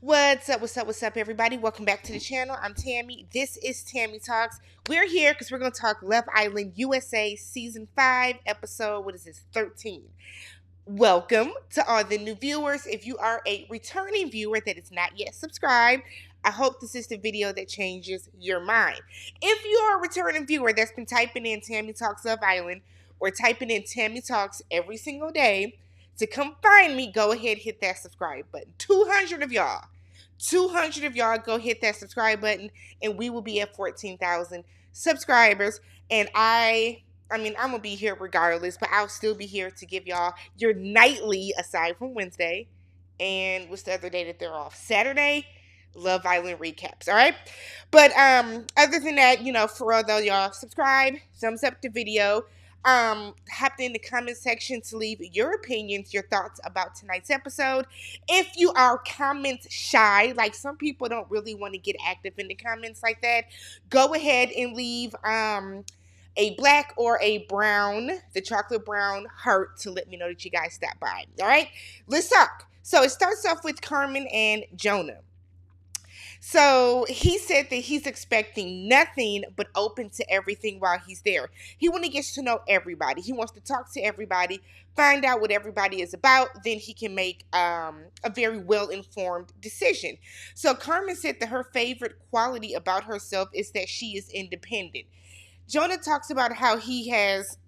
What's up, everybody? Welcome back to the channel. I'm Tammy. This is Tammy Talks. We're here because we're going to talk Love Island USA Season 5, episode, 13. Welcome to all the new viewers. If you are a returning viewer that is not yet subscribed, I hope this is the video that changes your mind. If you are a returning viewer that's been typing in Tammy Talks Love Island or typing in Tammy Talks every single day to come find me, go ahead, hit that subscribe button. 200 of y'all go hit that subscribe button and we will be at 14,000 subscribers. And I'm going to be here regardless, but I'll still be here to give y'all your nightly, aside from Wednesday. And what's the other day that they're off? Saturday, Love Island recaps, all right? But other than that, for real though, y'all, subscribe, thumbs up the video. Hop in the comment section to leave your opinions, your thoughts about tonight's episode. If you are comment shy, like some people don't really want to get active in the comments like that, go ahead and leave a black or a brown, the chocolate brown heart to let me know that you guys stopped by. All right, let's talk. So it starts off with Carmen and Jonah. So he said that he's expecting nothing but open to everything while he's there. He wants to get to know everybody. He wants to talk to everybody, find out what everybody is about. Then he can make a very well-informed decision. So Carmen said that her favorite quality about herself is that she is independent. Jonah talks about how he is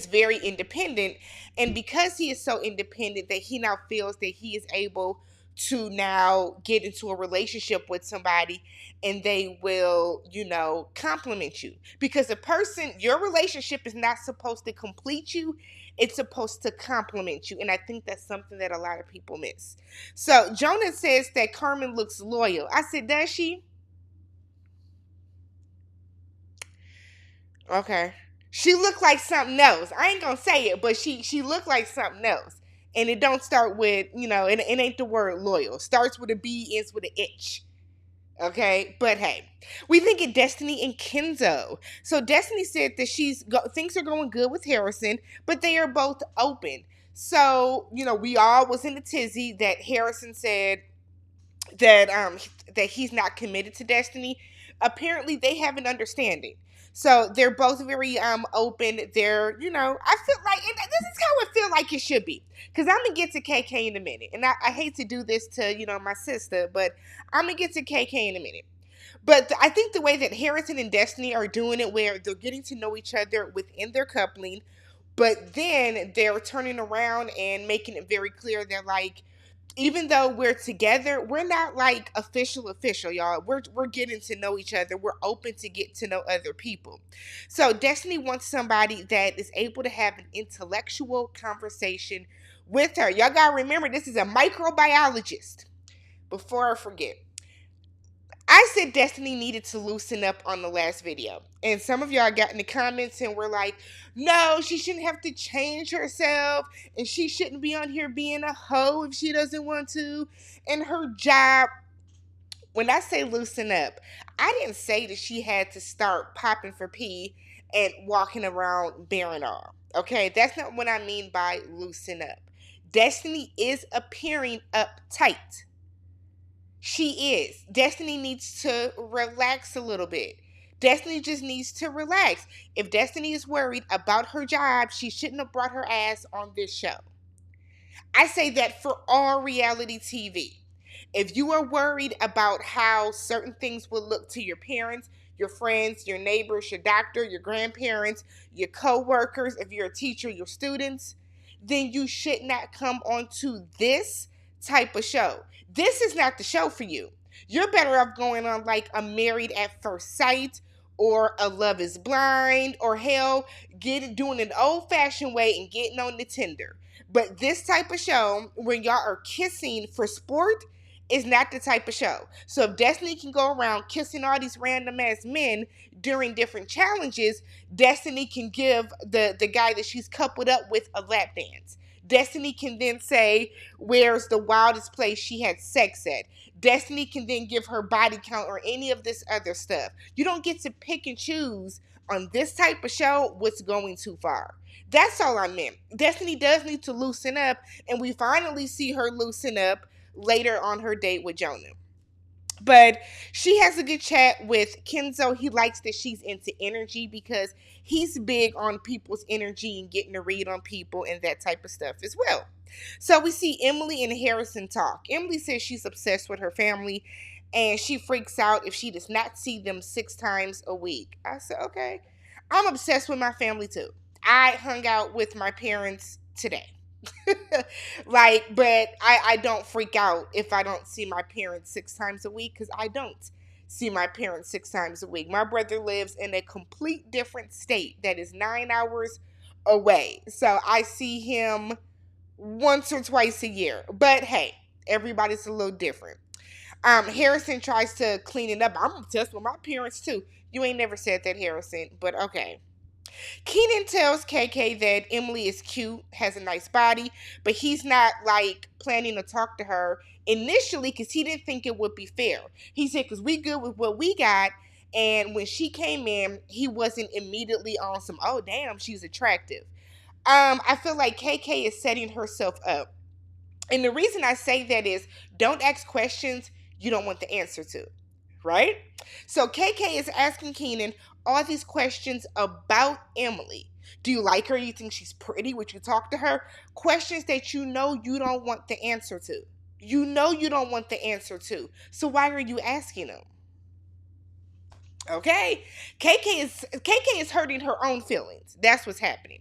very independent, and because he is so independent that he now feels that he is able to now get into a relationship with somebody and they will, compliment you. Because your relationship is not supposed to complete you, it's supposed to compliment you. And I think that's something that a lot of people miss. So Jonah says that Carmen looks loyal. I said, does she? Okay. She looked like something else. I ain't gonna say it, but she looked like something else. And it don't start with, it ain't the word loyal. Starts with a B, ends with an H. Okay? But hey, we think of Destiny and Kenzo. So Destiny said that things are going good with Harrison, but they are both open. So, we all was in the tizzy that Harrison said that he's not committed to Destiny. Apparently they have an understanding. So they're both very open. They're, I feel like, and this is how it feel like it should be. Because I'm going to get to KK in a minute. And I hate to do this to, my sister, but I'm going to get to KK in a minute. But I think the way that Harrison and Destiny are doing it, where they're getting to know each other within their coupling, but then they're turning around and making it very clear they're like, even though we're together, we're not like official, y'all. We're getting to know each other. We're open to get to know other people. So Destiny wants somebody that is able to have an intellectual conversation with her. Y'all gotta remember, this is a microbiologist. Before I forget, I said Destiny needed to loosen up on the last video. And some of y'all got in the comments and were like, no, she shouldn't have to change herself. And she shouldn't be on here being a hoe if she doesn't want to. And her job, when I say loosen up, I didn't say that she had to start popping for pee and walking around bearing all. Okay, that's not what I mean by loosen up. Destiny is appearing uptight. She is. Destiny needs to relax a little bit. Destiny just needs to relax. If Destiny is worried about her job, she shouldn't have brought her ass on this show. I say that for all reality TV. If you are worried about how certain things will look to your parents, your friends, your neighbors, your doctor, your grandparents, your co-workers, if you're a teacher, your students, then you should not come onto this type of show. This is not the show for you. You're better off going on like a Married at First Sight or a Love is Blind, or hell, doing an old-fashioned way and getting on the Tinder. But this type of show, when y'all are kissing for sport, is not the type of show. So if Destiny can go around kissing all these random ass men during different challenges, Destiny can give the guy that she's coupled up with a lap dance. Destiny can then say, where's the wildest place she had sex at? Destiny can then give her body count or any of this other stuff. You don't get to pick and choose on this type of show what's going too far. That's all I meant. Destiny does need to loosen up, and we finally see her loosen up later on her date with Jonah. But she has a good chat with Kenzo. He likes that she's into energy because he's big on people's energy and getting a read on people and that type of stuff as well. So we see Emily and Harrison talk. Emily says she's obsessed with her family and she freaks out if she does not see them 6 times a week. I said, okay. I'm obsessed with my family too. I hung out with my parents today. Like, but I don't freak out if I don't see my parents 6 times a week because I don't see my parents 6 times a week. My brother lives in a complete different state that is 9 hours away. So I see him once or twice a year. But hey, everybody's a little different. Harrison tries to clean it up. I'm obsessed with my parents too. You ain't never said that, Harrison, but okay. Keenan tells KK that Emily is cute, has a nice body, but he's not like planning to talk to her initially because he didn't think it would be fair. He said, because we good with what we got. And when she came in, he wasn't immediately on some, oh, damn, she's attractive. I feel like KK is setting herself up. And the reason I say that is don't ask questions you don't want the answer to, right? So KK is asking Keenan all these questions about Emily. Do you like her? You think she's pretty? Would you talk to her? Questions that you know you don't want the answer to. You know you don't want the answer to. So why are you asking them? Okay? KK is hurting her own feelings. That's what's happening.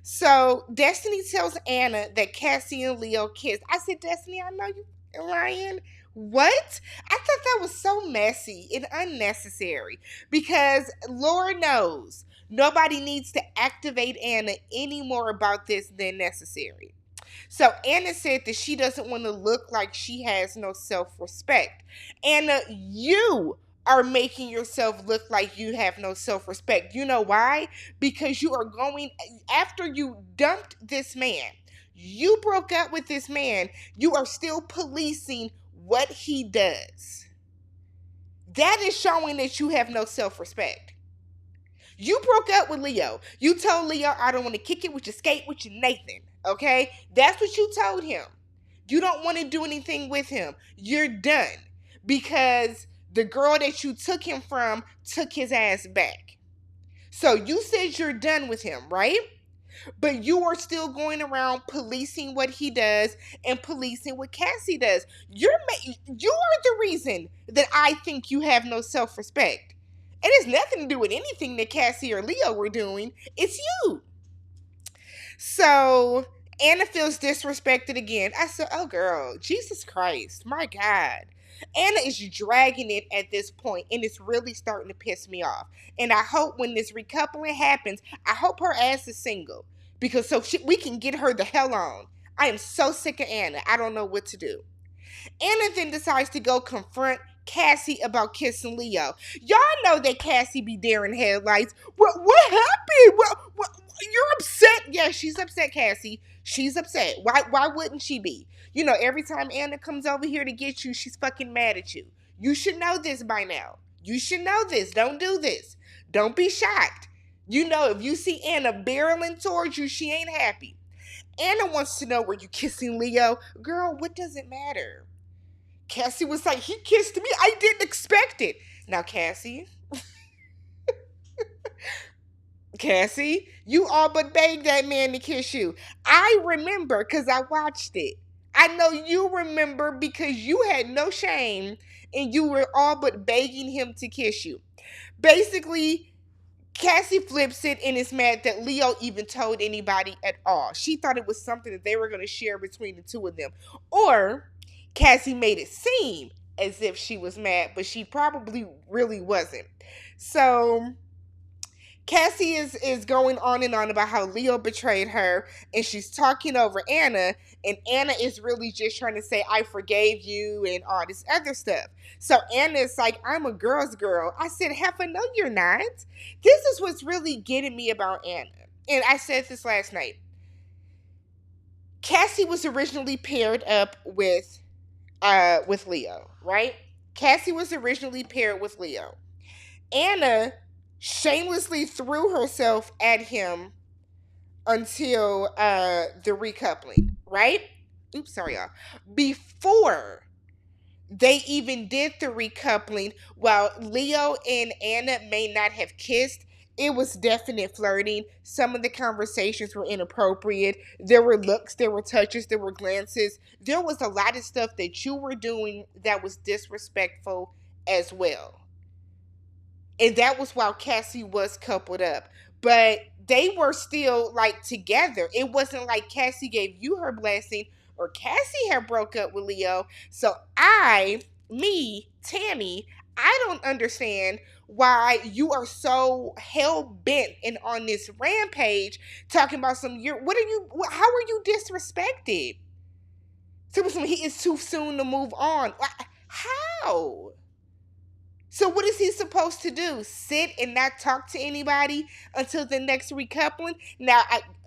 So Destiny tells Anna that Cassie and Leo kissed. I said, Destiny, I know you, Ryan. What? I thought that was so messy and unnecessary because Lord knows nobody needs to activate Anna any more about this than necessary. So Anna said that she doesn't want to look like she has no self-respect. Anna, you are making yourself look like you have no self-respect. You know why? Because you are going, after you dumped this man, you broke up with this man, you are still policing what he does. That is showing that you have no self-respect. You broke up with Leo. You told Leo, I don't want to kick it with your skate with your Nathan. Okay? That's what you told him. You don't want to do anything with him. You're done. Because the girl that you took him from took his ass back. So you said you're done with him, right? But you are still going around policing what he does and policing what Cassie does. You are the reason that I think you have no self-respect. It has nothing to do with anything that Cassie or Leo were doing. It's you. So Anna feels disrespected again. I said, oh girl, Jesus Christ, my God. Anna is dragging it at this point, and it's really starting to piss me off. And I hope when this recoupling happens, I hope her ass is single. Because we can get her the hell on. I am so sick of Anna. I don't know what to do. Anna then decides to go confront Cassie about kissing Leo. Y'all know that Cassie be daring headlights. What happened? You're upset? Yeah, she's upset, Cassie. She's upset. Why wouldn't she be? You know, every time Anna comes over here to get you, she's fucking mad at you. You should know this by now. You should know this. Don't do this. Don't be shocked. You know, if you see Anna barreling towards you, she ain't happy. Anna wants to know, were you kissing Leo? Girl, what does it matter? Cassie was like, he kissed me. I didn't expect it. Now, Cassie, you all but begged that man to kiss you. I remember because I watched it. I know you remember because you had no shame and you were all but begging him to kiss you. Basically, Cassie flips it and is mad that Leo even told anybody at all. She thought it was something that they were going to share between the two of them. Or Cassie made it seem as if she was mad, but she probably really wasn't. So Cassie is going on and on about how Leo betrayed her, and she's talking over Anna, and Anna is really just trying to say, I forgave you, and all this other stuff. So Anna is like, I'm a girl's girl. I said, Heifer, no, you're not. This is what's really getting me about Anna. And I said this last night. Cassie was originally paired up with Leo, right? Cassie was originally paired with Leo. Anna shamelessly threw herself at him until the recoupling, right? oops, sorry, y'all. Before they even did the recoupling, while Leo and Anna may not have kissed, it was definite flirting. Some of the conversations were inappropriate. There were looks, there were touches, there were glances. There was a lot of stuff that you were doing that was disrespectful as well. And that was while Cassie was coupled up. But they were still like together. It wasn't like Cassie gave you her blessing or Cassie had broke up with Leo. So Tammy, I don't understand why you are so hell bent and on this rampage talking about how are you disrespected? So he is too soon to move on. How? So what is he supposed to do? Sit and not talk to anybody until the next recoupling? Now,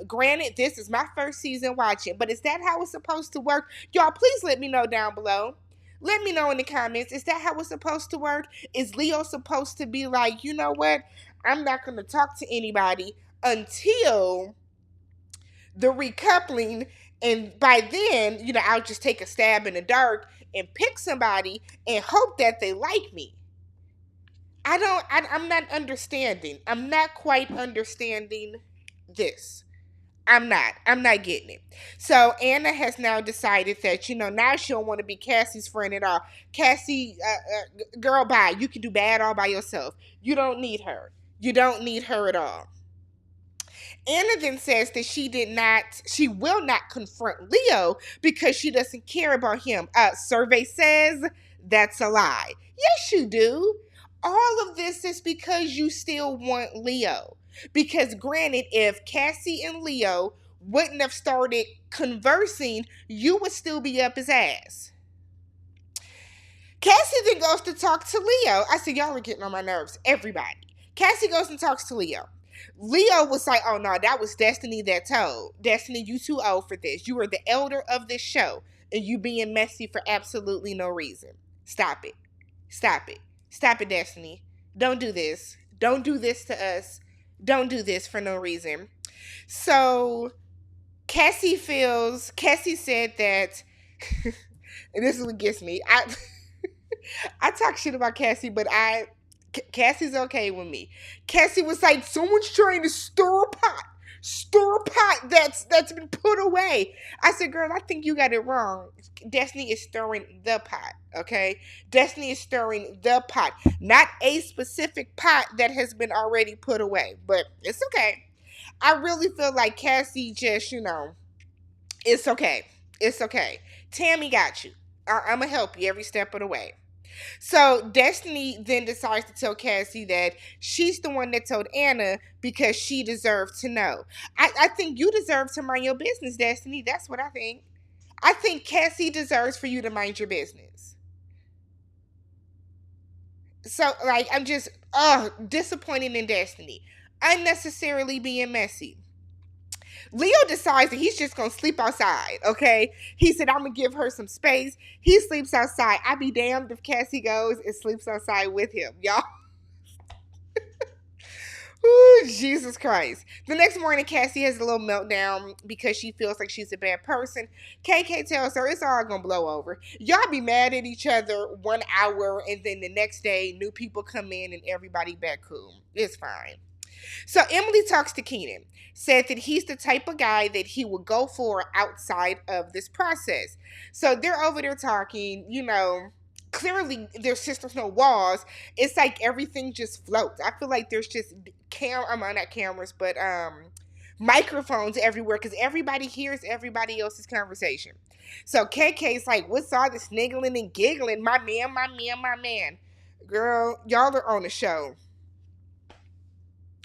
granted, this is my first season watching, but is that how it's supposed to work? Y'all, please let me know down below. Let me know in the comments. Is that how it's supposed to work? Is Leo supposed to be like, you know what? I'm not going to talk to anybody until the recoupling, and by then, I'll just take a stab in the dark and pick somebody and hope that they like me. I'm not understanding. I'm not quite understanding this. I'm not getting it. So Anna has now decided that, now she don't want to be Cassie's friend at all. Cassie, girl, bye. You can do bad all by yourself. You don't need her. You don't need her at all. Anna then says that she will not confront Leo because she doesn't care about him. Survey says that's a lie. Yes, you do. All of this is because you still want Leo. Because granted, if Cassie and Leo wouldn't have started conversing, you would still be up his ass. Cassie then goes to talk to Leo. I said, y'all are getting on my nerves. Everybody. Cassie goes and talks to Leo. Leo was like, oh no, that was Destiny that told. Destiny, you too old for this. You are the elder of this show. And you being messy for absolutely no reason. Stop it. Stop it. Stop it, Destiny. Don't do this. Don't do this to us. Don't do this for no reason. So Cassie said that, and this is what gets me. I talk shit about Cassie, but Cassie's okay with me. Cassie was like, someone's trying to stir a pot that's been put away. I said, girl, I think you got it wrong. Destiny is stirring the pot, okay? Destiny is stirring the pot, not a specific pot that has been already put away, but it's okay. I really feel like Cassie just, it's okay. It's okay. Tammy got you. I'm going to help you every step of the way. So Destiny then decides to tell Cassie that she's the one that told Anna because she deserved to know. I think you deserve to mind your business, Destiny. That's what I think. I think Cassie deserves for you to mind your business. So, I'm just, disappointed in Destiny. Unnecessarily being messy. Leo decides that he's just going to sleep outside, okay? He said, I'm going to give her some space. He sleeps outside. I'd be damned if Cassie goes and sleeps outside with him, y'all. Ooh, Jesus Christ. The next morning, Cassie has a little meltdown because she feels like she's a bad person. KK tells her it's all going to blow over. Y'all be mad at each other 1 hour, and then the next day, new people come in and everybody back cool. It's fine. So Emily talks to Keenan, said that he's the type of guy that he would go for outside of this process. So they're over there talking, clearly their sisters no walls. It's like everything just floats. I feel like there's just not cameras, but microphones everywhere because everybody hears everybody else's conversation. So KK's like, what's all this niggling and giggling? My man, my man, my man. Girl, y'all are on the show.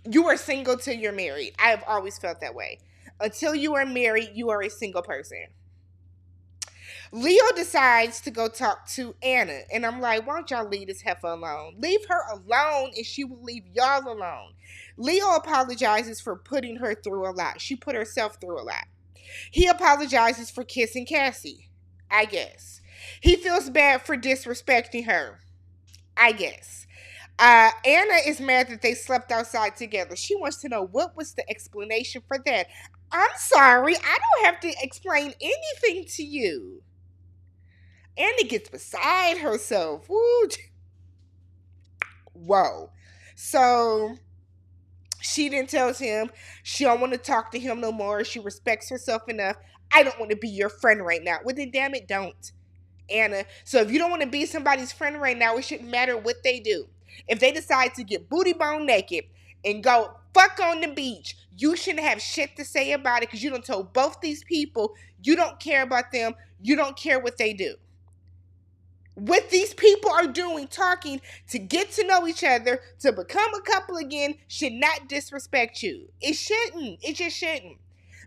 You are single till you're married. I have always felt that way. Until you are married, you are a single person. Leo decides to go talk to Anna. And I'm like, why don't y'all leave this heifer alone? Leave her alone and she will leave y'all alone. Leo apologizes for putting her through a lot. She put herself through a lot. He apologizes for kissing Cassie, I guess. He feels bad for disrespecting her, I guess. Anna is mad that they slept outside together. She wants to know what was the explanation for that. I'm sorry. I don't have to explain anything to you. Anna gets beside herself. Woo. Whoa. So she then tells him she don't want to talk to him no more. She respects herself enough. I don't want to be your friend right now. Well, then damn it, don't. Anna. So if you don't want to be somebody's friend right now, it shouldn't matter what they do. If they decide to get booty bone naked and go fuck on the beach, you shouldn't have shit to say about it because you don't told both these people you don't care about them. You don't care what they do. What these people are doing, talking to get to know each other, to become a couple again, should not disrespect you. It shouldn't. It just shouldn't.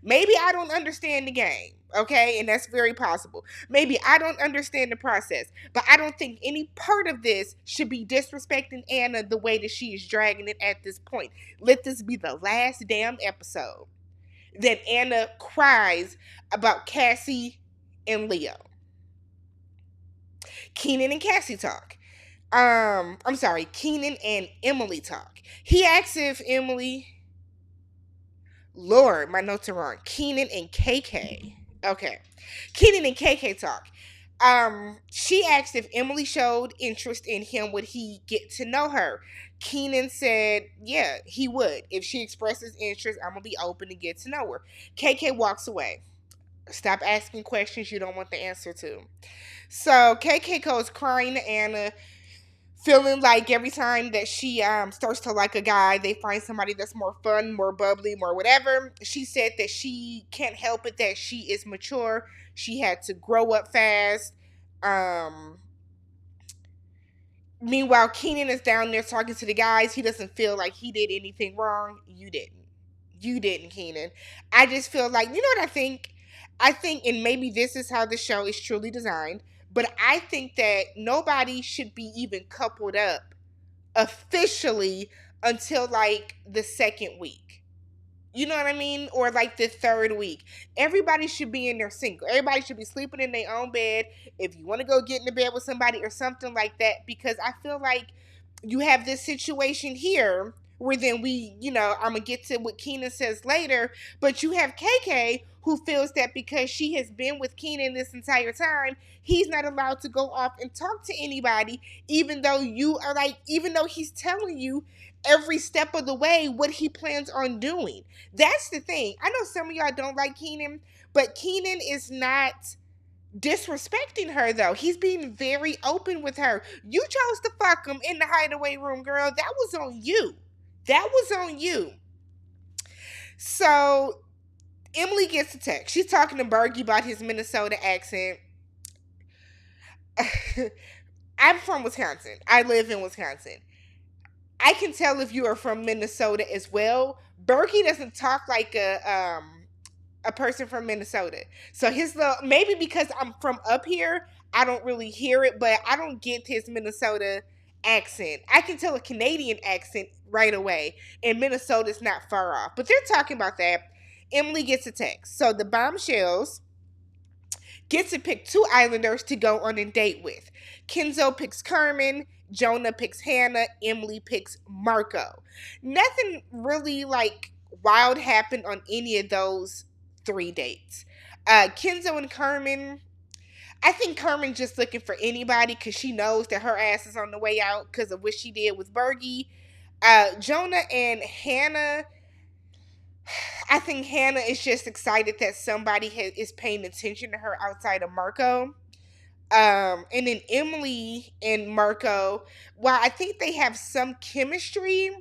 Maybe I don't understand the game, okay? And that's very possible. Maybe I don't understand the process, but I don't think any part of this should be disrespecting Anna the way that she is dragging it at this point. Let this be the last damn episode that Anna cries about Cassie and Leo. Keenan and Cassie talk. I'm sorry, Keenan and Emily talk. He asks if Emily, Lord, my notes are wrong. Keenan and KK. Okay. Keenan and KK talk. She asked if Emily showed interest in him, would he get to know her? Keenan said, yeah, he would. If she expresses interest, I'm gonna be open to get to know her. KK walks away. Stop asking questions you don't want the answer to. So KK goes crying to Anna, feeling like every time that she starts to like a guy, they find somebody that's more fun, more bubbly, more whatever. She said that she can't help it, that she is mature. She had to grow up fast. Um, Meanwhile, Keenan is down there talking to the guys. He doesn't feel like he did anything wrong. You didn't. You didn't, Keenan. I just feel like, you know what I think? I think, and maybe this is how the show is truly designed, but I think that nobody should be even coupled up officially until like the second week. You know what I mean? Or like the third week. Everybody should be in their single. Everybody should be sleeping in their own bed. If you want to go get in the bed with somebody or something like that, because I feel like you have this situation here where then we, I'm going to get to what Keenan says later, but you have KK who feels that because she has been with Keenan this entire time, he's not allowed to go off and talk to anybody, even though even though he's telling you every step of the way what he plans on doing. That's the thing. I know some of y'all don't like Keenan, but Keenan is not disrespecting her though. He's being very open with her. You chose to fuck him in the hideaway room, girl. That was on you. That was on you. So Emily gets a text. She's talking to Bergie about his Minnesota accent. I'm from Wisconsin. I live in Wisconsin. I can tell if you are from Minnesota as well. Berkey doesn't talk like a person from Minnesota. So his little, maybe because I'm from up here, I don't really hear it, but I don't get his Minnesota accent. I can tell a Canadian accent right away, and Minnesota's not far off. But they're talking about that. Emily gets a text. So the bombshells gets to pick two Islanders to go on a date with. Kenzo picks Carmen, Jonah picks Hannah, Emily picks Marco. Nothing really like wild happened on any of those 3 dates. Kenzo and Carmen, I think Carmen just looking for anybody because she knows that her ass is on the way out because of what she did with Bergie. Jonah and Hannah, I think Hannah is just excited that somebody is paying attention to her outside of Marco. And then Emily and Marco, while I think they have some chemistry,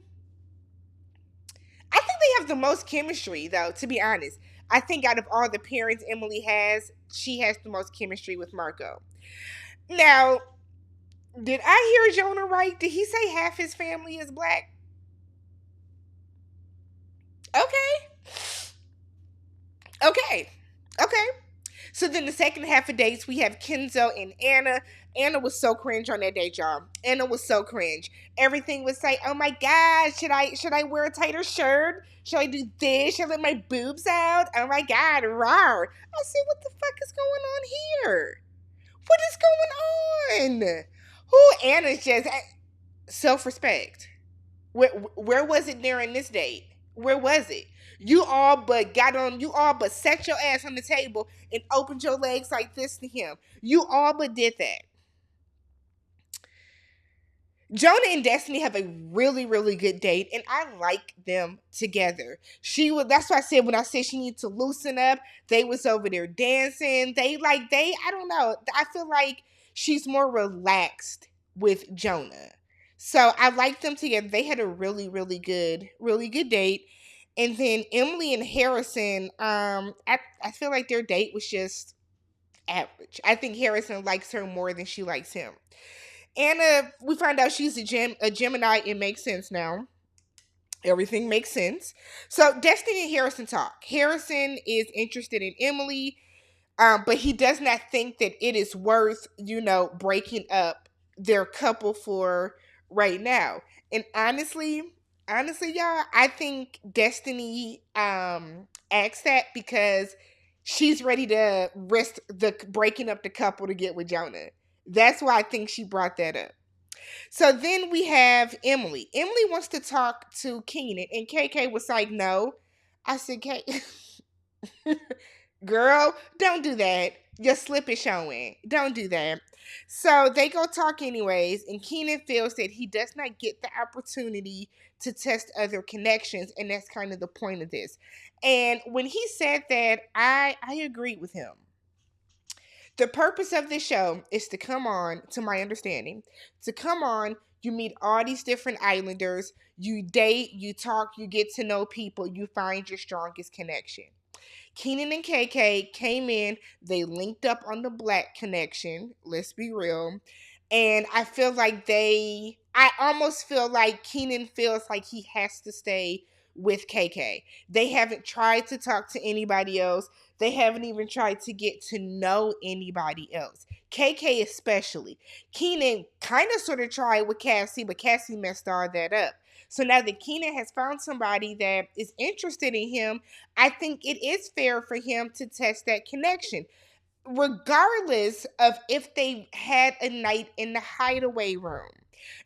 I think they have the most chemistry, though, to be honest. I think out of all the parents Emily has, she has the most chemistry with Marco. Now, did I hear Jonah right? Did he say half his family is black? Okay. Okay. Okay. So then the second half of dates, we have Kenzo and Anna. Anna was so cringe on that date, y'all. Anna was so cringe. Everything was like, oh my God, should I wear a tighter shirt? Should I do this? Should I let my boobs out? Oh my God, rawr. I said, what the fuck is going on here? What is going on? Who Anna's just self-respect. Where was it during this date? Where was it? You all but set your ass on the table and opened your legs like this to him. You all but did that. Jonah and Destiny have a really, really good date, and I like them together. That's why I said when I said she needs to loosen up, they was over there dancing. I don't know. I feel like she's more relaxed with Jonah. So I like them together. They had a really, really good date. And then Emily and Harrison, I feel like their date was just average. I think Harrison likes her more than she likes him. Anna, we find out she's a Gemini. It makes sense now. Everything makes sense. So Destiny and Harrison talk. Harrison is interested in Emily, but he does not think that it is worth, breaking up their couple for right now. And honestly, y'all, I think Destiny asks that because she's ready to risk the breaking up the couple to get with Jonah. That's why I think she brought that up. So then we have Emily. Emily wants to talk to Keenan, and KK was like, no. I said, girl, don't do that. Your slip is showing. Don't do that. So they go talk anyways, and Keenan feels that he does not get the opportunity to test other connections, and that's kind of the point of this. And when he said that, I agreed with him. The purpose of this show is to come on, to my understanding, to come on, you meet all these different islanders, you date, you talk, you get to know people, you find your strongest connection. Keenan and KK came in, they linked up on the Black connection, let's be real. And I almost feel like Keenan feels like he has to stay with KK. They haven't tried to talk to anybody else. They haven't even tried to get to know anybody else. KK especially. Keenan kind of sort of tried with Cassie, but Cassie messed all that up. So now that Keenan has found somebody that is interested in him, I think it is fair for him to test that connection, regardless of if they had a night in the hideaway room.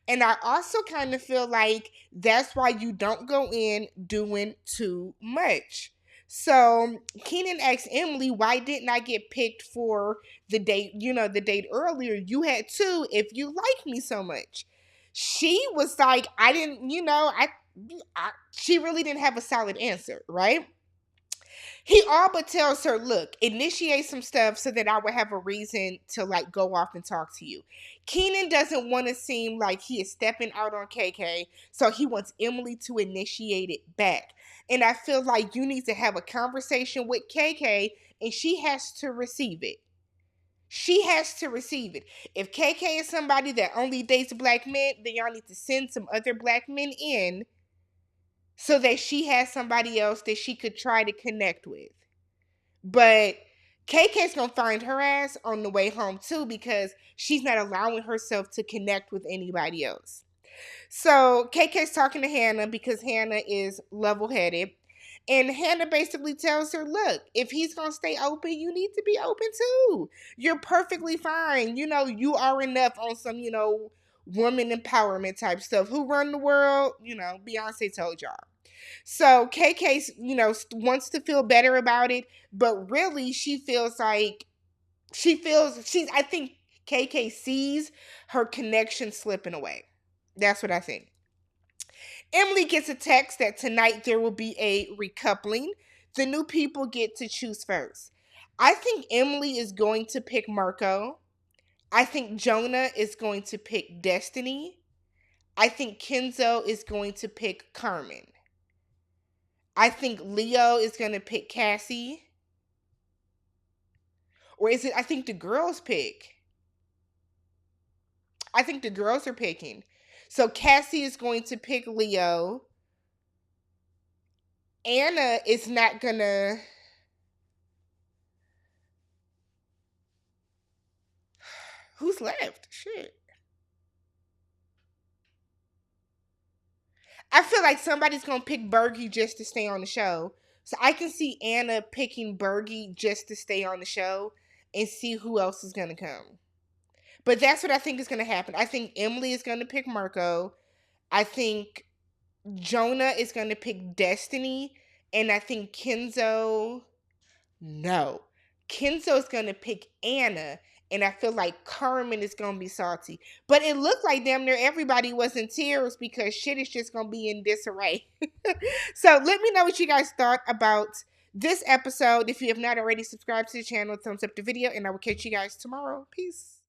And I also kind of feel like that's why you don't go in doing too much. So Keenan asked Emily, why didn't I get picked for the date earlier? You had two if you like me so much. She was like, I didn't, she really didn't have a solid answer, right? He all but tells her, look, initiate some stuff so that I would have a reason to go off and talk to you. Keenan doesn't want to seem like he is stepping out on KK, so he wants Emily to initiate it back. And I feel like you need to have a conversation with KK and she has to receive it. She has to receive it. If KK is somebody that only dates black men, then y'all need to send some other black men in so that she has somebody else that she could try to connect with. But KK's gonna find her ass on the way home too because she's not allowing herself to connect with anybody else. So KK's talking to Hannah because Hannah is level-headed. And Hannah basically tells her, look, if he's going to stay open, you need to be open too. You're perfectly fine. You are enough on some, woman empowerment type stuff. Who run the world? Beyonce told y'all. So KK, wants to feel better about it, but really she feels like I think KK sees her connection slipping away. That's what I think. Emily gets a text that tonight there will be a recoupling. The new people get to choose first. I think Emily is going to pick Marco. I think Jonah is going to pick Destiny. I think Kenzo is going to pick Carmen. I think Leo is going to pick Cassie. Or is it, I think the girls pick. I think the girls are picking. So Cassie is going to pick Leo. Anna is not going to... Who's left? Shit. I feel like somebody's going to pick Bergie just to stay on the show. So I can see Anna picking Bergie just to stay on the show and see who else is going to come. But that's what I think is going to happen. I think Emily is going to pick Marco. I think Jonah is going to pick Destiny. And I think Kenzo, no. Kenzo's going to pick Anna. And I feel like Carmen is going to be salty. But it looked like damn near everybody was in tears because shit is just going to be in disarray. So let me know what you guys thought about this episode. If you have not already subscribed to the channel, thumbs up the video. And I will catch you guys tomorrow. Peace.